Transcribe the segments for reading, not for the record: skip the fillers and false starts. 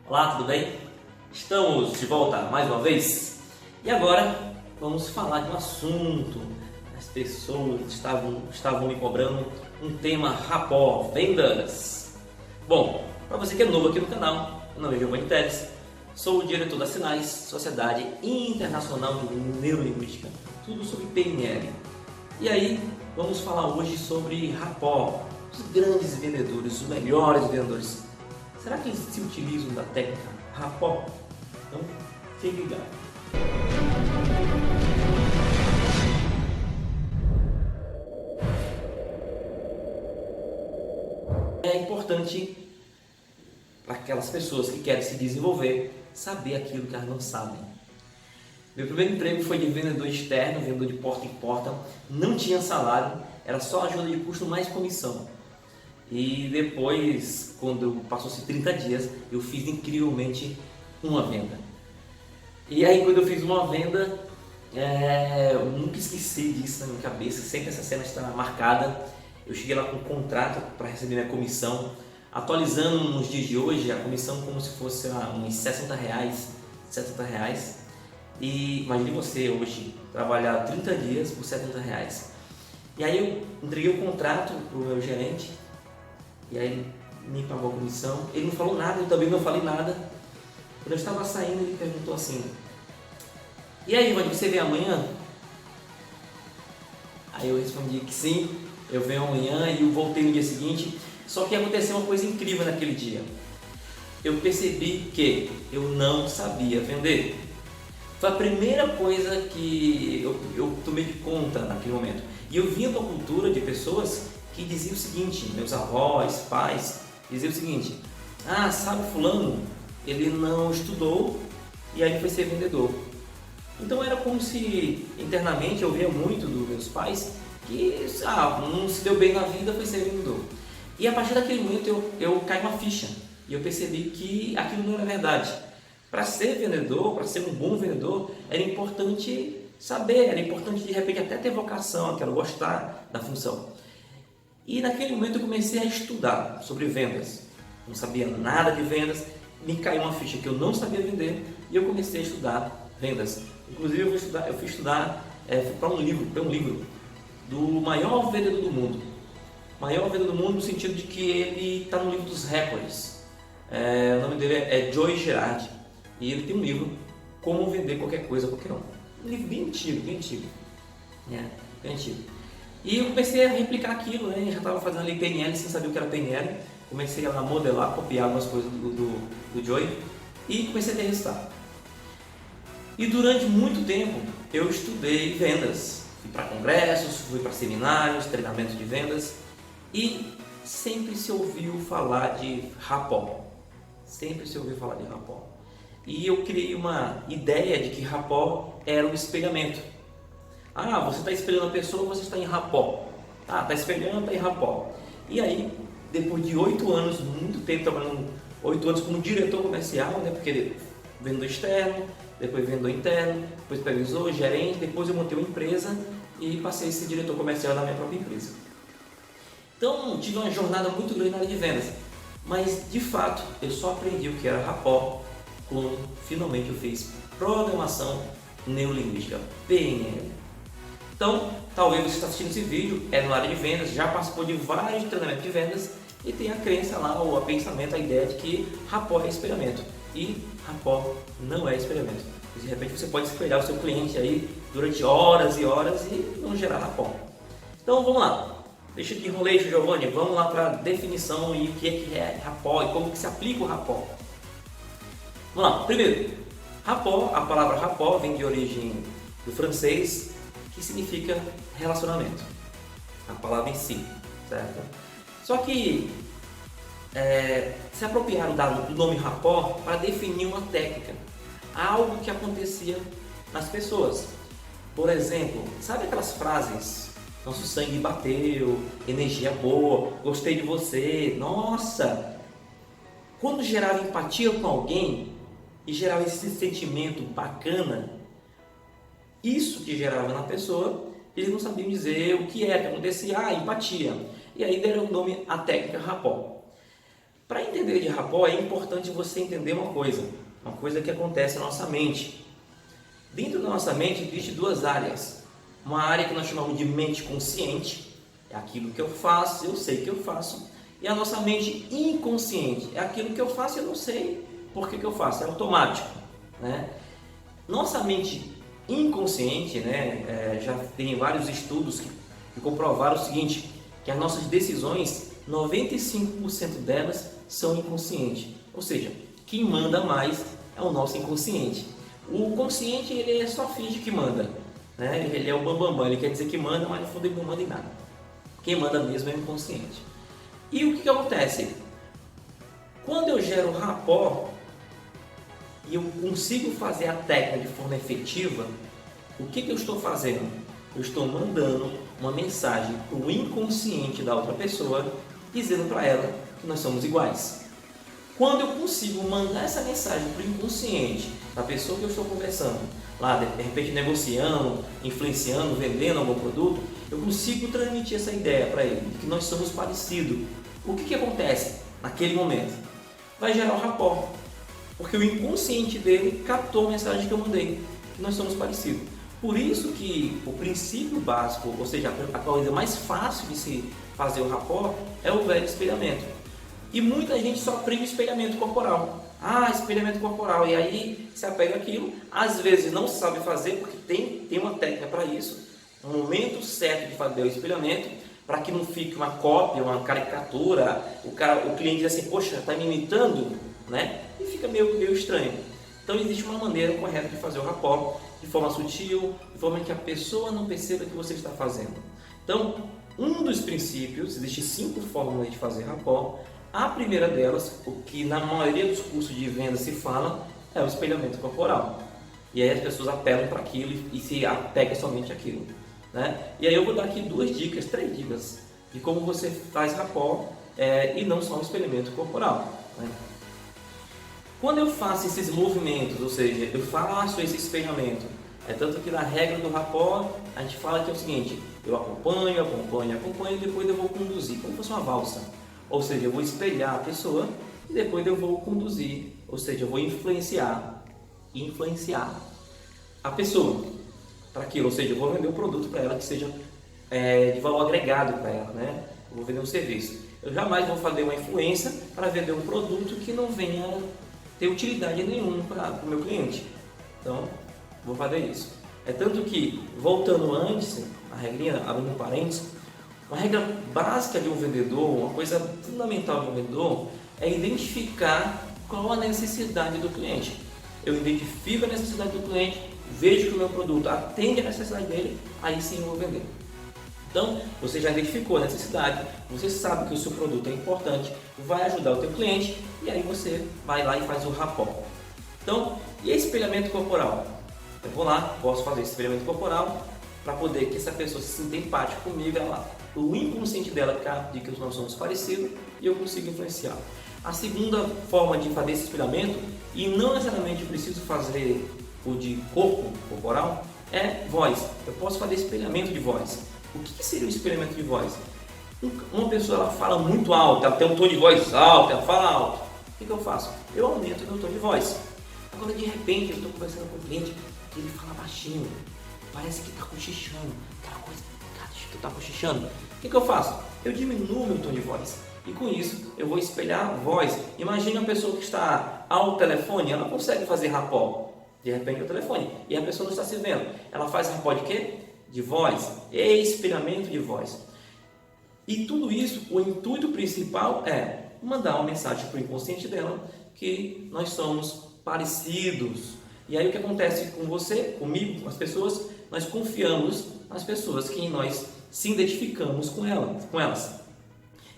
Olá, tudo bem? Estamos de volta mais uma vez e agora vamos falar de um assunto. As pessoas estavam me cobrando um tema rapó, vendas. Bom, para você que é novo aqui no canal, meu nome é Giovanni Teles, sou o diretor da Sinais, Sociedade Internacional de Neurolinguística, tudo sobre PNL. E aí, vamos falar hoje sobre rapó, os grandes vendedores, os melhores vendedores. Será que eles se utilizam da técnica rapó? Então, fique ligado. É importante para aquelas pessoas que querem se desenvolver saber aquilo que elas não sabem. Meu primeiro emprego foi de vendedor externo, vendedor de porta em porta, não tinha salário, era só ajuda de custo mais comissão. E depois, quando passou-se 30 dias, eu fiz incrivelmente uma venda. E aí quando eu fiz uma venda, eu nunca esqueci disso na minha cabeça, sempre essa cena está marcada. Eu cheguei lá com um contrato para receber minha comissão, atualizando nos dias de hoje a comissão como se fosse uns 60 reais, 70 reais. E imagine você hoje trabalhar 30 dias por 70 reais. E aí eu entreguei o contrato para o meu gerente, e aí ele me pagou a comissão. Ele não falou nada, eu também não falei nada. Quando eu estava saindo, ele perguntou assim: "E aí, Giovanni, você vem amanhã?" Aí eu respondi que sim, eu venho amanhã, e eu voltei no dia seguinte. Só que aconteceu uma coisa incrível naquele dia. Eu percebi que eu não sabia vender. Foi a primeira coisa que eu tomei conta naquele momento. E eu vinha da cultura de pessoas que diziam o seguinte, meus avós, pais, diziam o seguinte: sabe fulano, ele não estudou e aí foi ser vendedor. Então era como se internamente eu via muito dos meus pais que não se deu bem na vida, foi ser vendedor. E a partir daquele momento eu caí uma ficha e eu percebi que aquilo não era verdade. Para ser vendedor, para ser um bom vendedor, era importante saber, era importante de repente até ter vocação, quero gostar da função. E naquele momento eu comecei a estudar sobre vendas. Não sabia nada de vendas, me caiu uma ficha que eu não sabia vender e eu comecei a estudar vendas. Inclusive eu fui estudar para um livro do maior vendedor do mundo. Maior vendedor do mundo no sentido de que ele está no livro dos recordes. O nome dele é Joe Girardi. E ele tem um livro, Como Vender Qualquer Coisa a Qualquer Um. Um livro bem antigo. Bem antigo. E eu comecei a replicar aquilo, né? Eu já estava fazendo ali PNL sem saber o que era PNL. Comecei a modelar, copiar algumas coisas do Joey e comecei a ter resultado. E durante muito tempo eu estudei vendas. Fui para congressos, fui para seminários, treinamentos de vendas e sempre se ouviu falar de rapó. Sempre se ouviu falar de rapó. E eu criei uma ideia de que rapó era um espelhamento. Você está espelhando a pessoa, você está em rapó. Está espelhando, está em rapó. E aí, depois de 8 anos, muito tempo trabalhando, 8 anos como diretor comercial, né, porque vendedor externo, depois vendedor interno, depois supervisor, gerente, depois eu montei uma empresa e passei a ser diretor comercial da minha própria empresa. Então, tive uma jornada muito grande na área de vendas. Mas, de fato, eu só aprendi o que era rapó quando finalmente eu fiz programação neurolinguística, PNL. Então, talvez você está assistindo esse vídeo, é na área de vendas, já participou de vários treinamentos de vendas e tem a crença lá, ou a pensamento, a ideia de que rapó é espelhamento. E rapó não é espelhamento. De repente você pode espelhar o seu cliente aí durante horas e horas e não gerar rapó. Então vamos lá, deixa de enroleixo, Giovanni, vamos lá para a definição e o que é rapó e como que se aplica o rapó. Vamos lá, primeiro, rapó, a palavra rapó vem de origem do francês, que significa relacionamento, a palavra em si, certo? Só que se apropriaram do nome rapó para definir uma técnica, algo que acontecia nas pessoas. Por exemplo, sabe aquelas frases: nosso sangue bateu, energia boa, gostei de você, nossa! Quando gerava empatia com alguém e gerava esse sentimento bacana, isso que gerava na pessoa, eles não sabiam dizer o que acontecia, empatia. E aí deram o nome à técnica rapó. Para entender de rapport é importante você entender uma coisa que acontece na nossa mente. Dentro da nossa mente existem duas áreas. Uma área que nós chamamos de mente consciente, é aquilo que eu faço, eu sei que eu faço. E a nossa mente inconsciente, é aquilo que eu faço e eu não sei por que eu faço, é automático, né? Nossa mente inconsciente, né, já tem vários estudos que comprovaram o seguinte, que as nossas decisões, 95% delas são inconscientes. Ou seja, quem manda mais é o nosso inconsciente. O consciente, ele só finge que manda, né? Ele é o bambambam, ele quer dizer que manda, mas no fundo ele não manda em nada. Quem manda mesmo é o inconsciente. E o que acontece? Quando eu gero rapport e eu consigo fazer a técnica de forma efetiva, o que eu estou fazendo? Eu estou mandando uma mensagem para o inconsciente da outra pessoa, dizendo para ela que nós somos iguais. Quando eu consigo mandar essa mensagem para o inconsciente da pessoa que eu estou conversando, lá de repente negociando, influenciando, vendendo algum produto, eu consigo transmitir essa ideia para ele, de que nós somos parecidos. O que acontece naquele momento? Vai gerar um rapport, porque o inconsciente dele captou a mensagem que eu mandei, que nós somos parecidos. Por isso que o princípio básico, ou seja, a coisa mais fácil de se fazer o rapport é o velho espelhamento. E muita gente só aprende o espelhamento corporal. Espelhamento corporal, e aí se apega àquilo, às vezes não sabe fazer, porque tem uma técnica para isso, um momento certo de fazer o espelhamento, para que não fique uma cópia, uma caricatura, o cliente diz assim, poxa, está me imitando, né? E fica meio estranho. Então existe uma maneira correta de fazer o rapport, de forma sutil, de forma que a pessoa não perceba que você está fazendo. Então, um dos princípios, existem 5 fórmulas de fazer rapport. A primeira delas, o que na maioria dos cursos de venda se fala, é o espelhamento corporal. E aí as pessoas apelam para aquilo e se apegam somente àquilo, né? E aí eu vou dar aqui 3 dicas de como você faz rapport e não só o espelhamento corporal, né? Quando eu faço esses movimentos, ou seja, eu faço esse espelhamento, tanto que na regra do rapport a gente fala que é o seguinte, eu acompanho e depois eu vou conduzir, como se fosse uma valsa. Ou seja, eu vou espelhar a pessoa e depois eu vou conduzir, ou seja, eu vou influenciar a pessoa para aquilo, ou seja, eu vou vender um produto para ela que seja de valor agregado para ela, né? Eu vou vender um serviço. Eu jamais vou fazer uma influência para vender um produto que não venha ter utilidade nenhuma para o meu cliente. Então, vou fazer isso. É tanto que, voltando antes, a regrinha, abrindo um parênteses, uma regra básica de um vendedor, uma coisa fundamental de um vendedor, é identificar qual a necessidade do cliente. Eu identifico a necessidade do cliente, vejo que o meu produto atende a necessidade dele, aí sim eu vou vender. Então, você já identificou a necessidade, você sabe que o seu produto é importante, vai ajudar o teu cliente e aí você vai lá e faz o rapport. Então, e espelhamento corporal? Eu vou lá, posso fazer esse espelhamento corporal para poder que essa pessoa se sinta empática comigo, o inconsciente dela capta de que nós somos parecidos e eu consigo influenciar. A segunda forma de fazer esse espelhamento, e não necessariamente preciso fazer o de corpo corporal, é voz. Eu posso fazer espelhamento de voz. O que seria o espelhamento de voz? Uma pessoa ela fala muito alto, ela tem um tom de voz alto, ela fala alto. O que eu faço? Eu aumento o meu tom de voz. Agora de repente eu estou conversando com o cliente e ele fala baixinho, parece que está cochichando, aquela coisa, cara, que está cochichando. O que eu faço? Eu diminuo o meu tom de voz e com isso eu vou espelhar a voz. Imagine uma pessoa que está ao telefone, ela consegue fazer rapport, de repente é o telefone, e a pessoa não está se vendo. Ela faz rapport de quê? De voz, espelhamento de voz. E tudo isso, o intuito principal é mandar uma mensagem para o inconsciente dela que nós somos parecidos. E aí o que acontece com você, comigo, com as pessoas, nós confiamos nas pessoas que nós se identificamos com elas.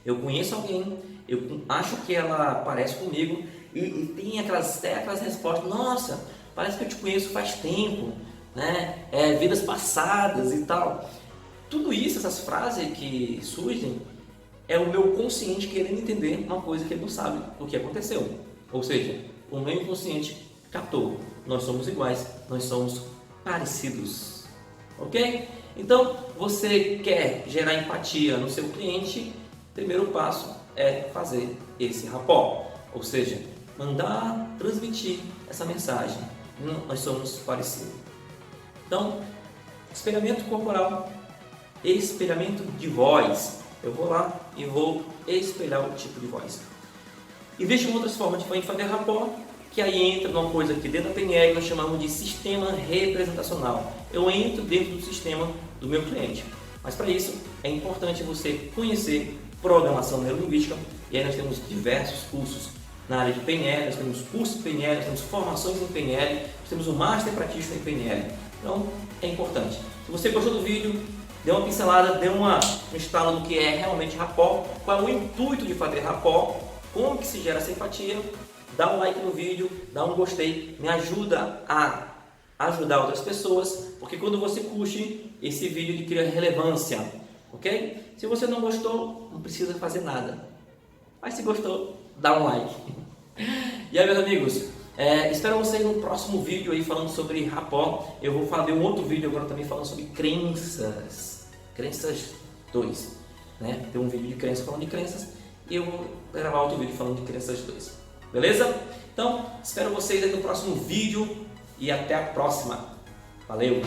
Eu conheço alguém, eu acho que ela parece comigo e tem aquelas respostas, nossa, parece que eu te conheço faz tempo, né? Vidas passadas e tal. Tudo isso, essas frases que surgem, é o meu consciente querendo entender uma coisa que ele não sabe o que aconteceu. Ou seja, o meu inconsciente captou. Nós somos iguais, nós somos parecidos. Ok? Então, você quer gerar empatia no seu cliente, primeiro passo é fazer esse rapport, ou seja, mandar, transmitir essa mensagem. Nós somos parecidos. Então, espelhamento corporal, espelhamento de voz. Eu vou lá e vou espelhar o tipo de voz. Existem outras formas de fazer rapport, que aí entra numa coisa que dentro da PNL nós chamamos de sistema representacional. Eu entro dentro do sistema do meu cliente. Mas para isso é importante você conhecer programação neurolinguística, e aí nós temos diversos cursos na área de PNL, nós temos cursos de PNL, nós temos formações em PNL, nós temos o Master Practitioner em PNL. Então é importante. Se você gostou do vídeo, dê uma pincelada, dê um estalo no que é realmente rapport, qual é o intuito de fazer rapport, como que se gera essa empatia. Dá um like no vídeo, dá um gostei, me ajuda a ajudar outras pessoas, porque quando você curte, esse vídeo ele cria relevância, ok? Se você não gostou, não precisa fazer nada, mas se gostou, dá um like. E aí, meus amigos, espero vocês no próximo vídeo aí falando sobre rapport. Eu vou fazer um outro vídeo agora também falando sobre crenças 2, né? Tem um vídeo de crenças falando de crenças e eu vou gravar outro vídeo falando de crenças 2. Beleza? Então, espero vocês aí no próximo vídeo e até a próxima. Valeu!